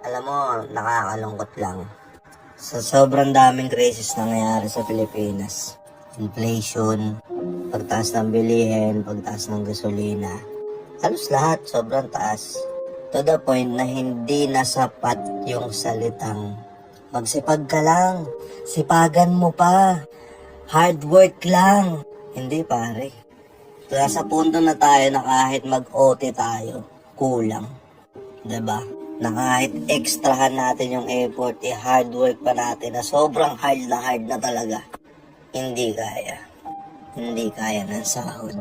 Alam mo, nakakalungkot lang. Sa sobrang daming crisis nangyayari sa Pilipinas. Inflation, pagtaas ng bilihin, pagtaas ng gasolina. Halos lahat sobrang taas. To the point na hindi na sapat yung salitang magsipag ka lang, sipagan mo pa, hard work lang. Hindi pare. Nasa punto na tayo na kahit mag-OT tayo, kulang. 'Di ba? Na kahit extrahan natin yung effort, hard work pa natin na sobrang hard na talaga. Hindi kaya. Hindi kaya ng sahod.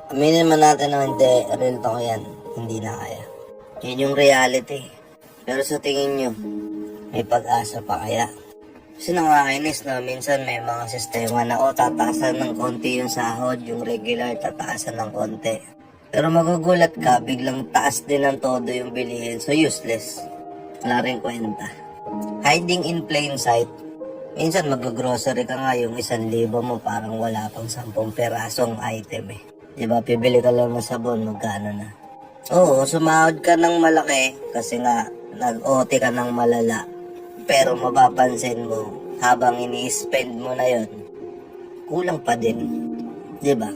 Aminin man natin na hindi, real talk yan. Hindi na kaya. Yun yung reality. Pero sa tingin nyo, may pag-asa pa kaya? Kasi nakakainis na minsan may mga sistema na tataasan ng konti yung sahod, yung regular tataasan ng konti. Pero magugulat ka, biglang taas din ng todo yung bilihin, so useless. Wala rin kwenta. Hiding in plain sight. Minsan mag-grocery ka nga, yung 1,000 mo parang wala pang 10 perasong item eh. Diba, pibili ka lang ng sabon, magkano na. Oo, sumahod ka ng malaki kasi nga nag-OT ka ng malala. Pero mapapansin mo, habang ini-spend mo na yon, kulang pa din. Diba?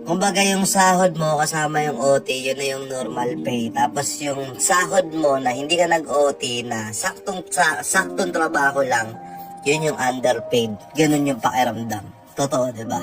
Kumbaga yung sahod mo kasama yung OT, yun na yung normal pay. Tapos yung sahod mo na hindi ka nag-OT na saktong trabaho lang, yun yung underpaid. Ganun yung pakiramdam. Totoo, diba?